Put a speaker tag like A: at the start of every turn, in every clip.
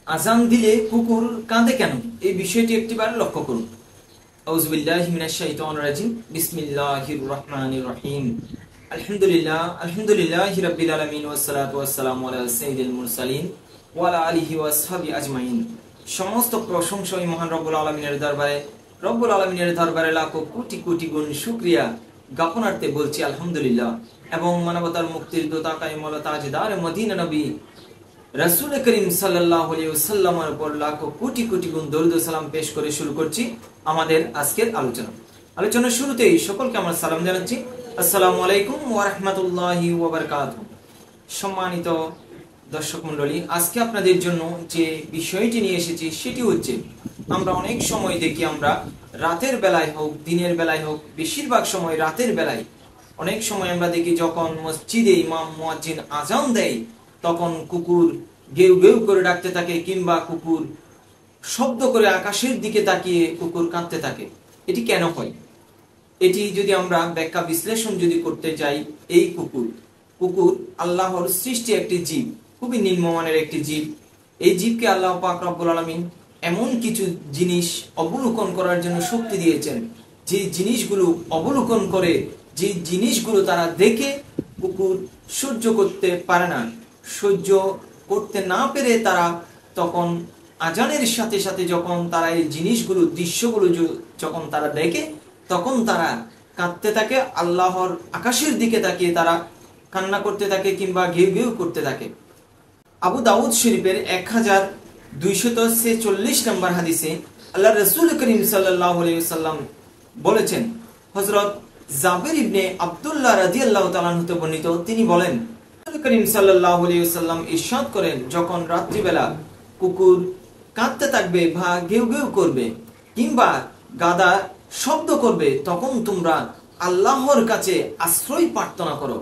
A: আজান দিলে কুকুর কাঁদে কেন, এই বিষয়টি একটিবার লক্ষ্য করুন। আউযু বিল্লাহি মিনাশ শাইতানির রাজিম। বিসমিল্লাহির রহমানির রহিম। আলহামদুলিল্লাহি রাব্বিল আলামিন ওয়াস সালাতু ওয়াস সালামু আলা সাইয়্যিদিল মুরসালিন ওয়া আলা আলিহি ওয়া আসহাবিহি আজমাইন। সমস্ত প্রশংসা ওই মহান রব্বুল আলামিনের দরবারে লাখো কোটি কোটি গুণ শুকরিয়া জ্ঞাপনার্থে বলছি আলহামদুলিল্লাহ। এবং মানবতার মুক্তির দূত কায়েমুল তাজদার মদিনা নবী রাসূল করিম সাল্লাল্লাহু আলাইহি ওয়াসাল্লামের উপর লাখো কোটি কোটি গুণ দরুদ ও সালাম পেশ করে শুরু করছি আমাদের আজকের আলোচনার শুরুতেই সকলকে আমরা সালাম জানাচ্ছি, আসসালামু আলাইকুম ওয়া রাহমাতুল্লাহি ওয়া বারাকাতুহু। সম্মানিত দর্শক মণ্ডলী, আজকে আপনাদের জন্য যে বিষয়টি নিয়ে এসেছি সেটি হচ্ছে, আমরা অনেক সময় দেখি, আমরা রাতের বেলায় হোক দিনের বেলায় হোক, বেশিরভাগ সময় রাতের বেলায় অনেক সময় আমরা দেখি যখন মসজিদে ইমাম মুয়াজ্জিন আজান দেয় তখন কুকুর গেউ গেউ করে ডাকতে থাকে, কিংবা কুকুর শব্দ করে আকাশের দিকে তাকিয়ে কুকুর কাঁদতে থাকে। এটি কেন হয়? এটি যদি আমরা ব্যাখ্যা বিশ্লেষণ যদি করতে চাই, এই কুকুর আল্লাহর সৃষ্টি একটি জীব, খুবই নিম্নমানের একটি জীব। এই জীবকে আল্লাহ পাক রব্বুল আলামিন এমন কিছু জিনিস অবলোকন করার জন্য শক্তি দিয়েছেন, যে জিনিসগুলো অবলোকন করে, যে জিনিসগুলো তারা দেখে কুকুর সহ্য করতে পারে না, সহ্য করতে না পেরে তারা তখন আজানের সাথে সাথে যখন তারা এই জিনিসগুলো দৃশ্যগুলো যখন তারা দেখে তখন তারা কাঁদতে থাকে, আল্লাহর আকাশের দিকে তাকিয়ে তারা কান্না করতে থাকে কিংবা ঘেউ ঘেউ করতে থাকে। আবু দাউদ শরীফের 1246 নম্বর হাদিসে আল্লাহ রাসূল করিম সাল্লাল্লাহু আলাইহি ওয়াসাল্লাম বলেছেন, হযরত জাবির ইবনে আব্দুল্লাহ রাদিয়াল্লাহু তাআলা হতে বর্ণিত, তিনি বলেন, রাসূল করিম সাল্লাল্লাহু আলাইহি ওয়াসাল্লাম ইরশাদ করেন, যখন রাত্রিবেলা কুকুর কাঁদতে থাকবে বা ঘেউ ঘেউ করবে কিংবা গাদা শব্দ করবে, তখন তোমরা আল্লাহর কাছে আশ্রয় প্রার্থনা করো,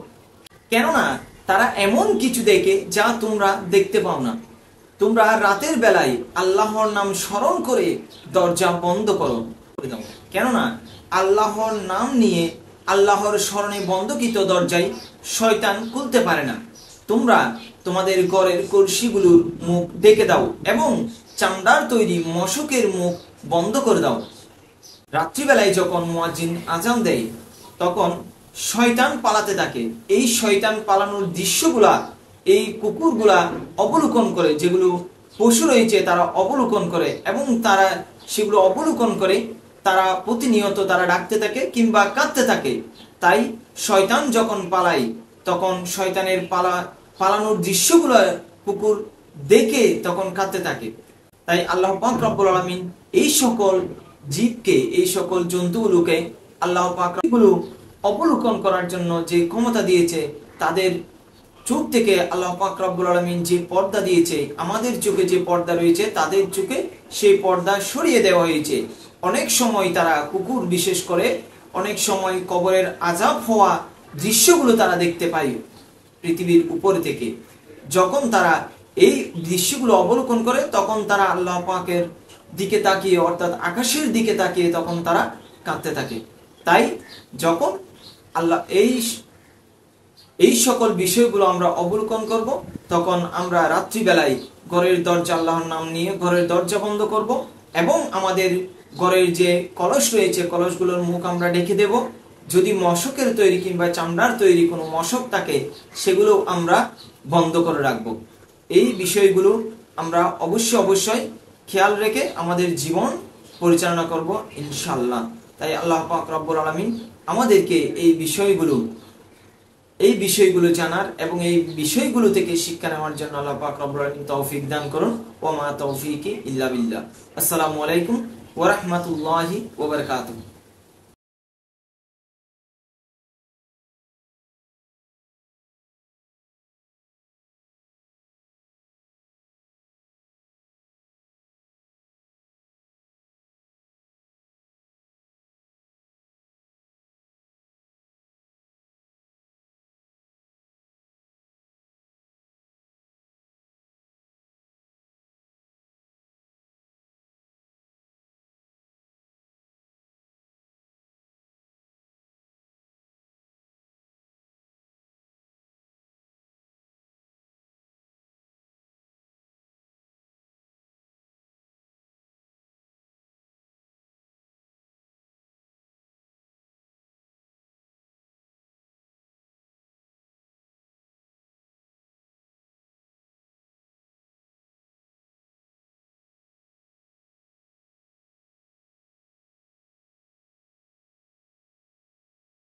A: কেননা তারা এমন কিছু দেখে যা তোমরা দেখতে পাও না। তোমরা রাতের বেলায় আল্লাহর নাম স্মরণ করে দরজা বন্ধ করো, কেননা আল্লাহর নাম নিয়ে আল্লাহর স্মরণে বন্ধকৃত দরজায় শয়তান খুলতে পারে না। তোমরা তোমাদের ঘরের কলসিগুলোর মুখ ডেকে দাও এবং চামড়ার তৈরি মশকের মুখ বন্ধ করে দাও। রাত্রিবেলায় যখন মুয়াজ্জিন আজান দেয় তখন শয়তান পালাতে থাকে। এই শয়তান পালানোর দৃশ্যগুলা এই কুকুরগুলা অবলোকন করে, যেগুলো পশু রয়েছে তারা অবলোকন করে, এবং তারা সেগুলো অবলোকন করে তারা প্রতিনিয়ত তারা ডাকতে থাকে কিংবা কাঁদতে থাকে। তাই শয়তান যখন পালায় তখন শয়তানের পালানোর দৃশ্যগুলো কুকুর দেখে তখন কাঁদতে থাকে। তাই আল্লাহ পাক রব্বুল আলামিন এই সকল জীবকে, এই সকল জন্তুগুলোকে আল্লাহ পাক অবলোকন করার জন্য যে ক্ষমতা দিয়েছে, তাদের চোখ থেকে আল্লাহ পাক রব্বুল আলামিন যে পর্দা দিয়েছে, আমাদের চোখে যে পর্দা রয়েছে তাদের চোখে সেই পর্দা সরিয়ে দেওয়া হয়েছে। অনেক সময় তারা কুকুর বিশেষ করে অনেক সময় কবরের আযাব হওয়া দৃশ্যগুলো তারা দেখতে পায় পৃথিবীর উপর থেকে। যখন তারা এই দৃশ্যগুলো অবলোকন করে তখন তারা আল্লাহ পাকের দিকে তাকিয়ে, অর্থাৎ আকাশের দিকে তাকিয়ে তখন তারা কাঁদতে থাকে। তাই যখন আল্লাহ এই সকল বিষয়গুলো আমরা অবলোকন করব, তখন আমরা রাত্রিবেলায় ঘরের দরজা আল্লাহর নাম নিয়ে ঘরের দরজা বন্ধ করব, এবং আমাদের ঘরের যে কলস রয়েছে কলসগুলোর মুখ আমরা ঢেকে দেব। যদি মশকের তৈরি কিংবা চামড়ার তৈরি কোনো মশক থাকে সেগুলো আমরা বন্ধ করে রাখব। এই বিষয়গুলো আমরা অবশ্যই খেয়াল রেখে আমাদের জীবন পরিচালনা করব ইনশাআল্লাহ। তাই আল্লাহ পাক রব্বুল আলামিন আমাদেরকে এই বিষয়গুলো জানার এবং এই বিষয়গুলো থেকে শিক্ষা নেওয়ার জন্য আল্লাহ পাক রব্বুল আলামিন তৌফিক দান করুন। ওয়া মা তৌফিকি ইল্লা বিল্লাহ। আসসালামু আলাইকুম ওয়া রাহমাতুল্লাহি ওয়া বারাকাতুহু।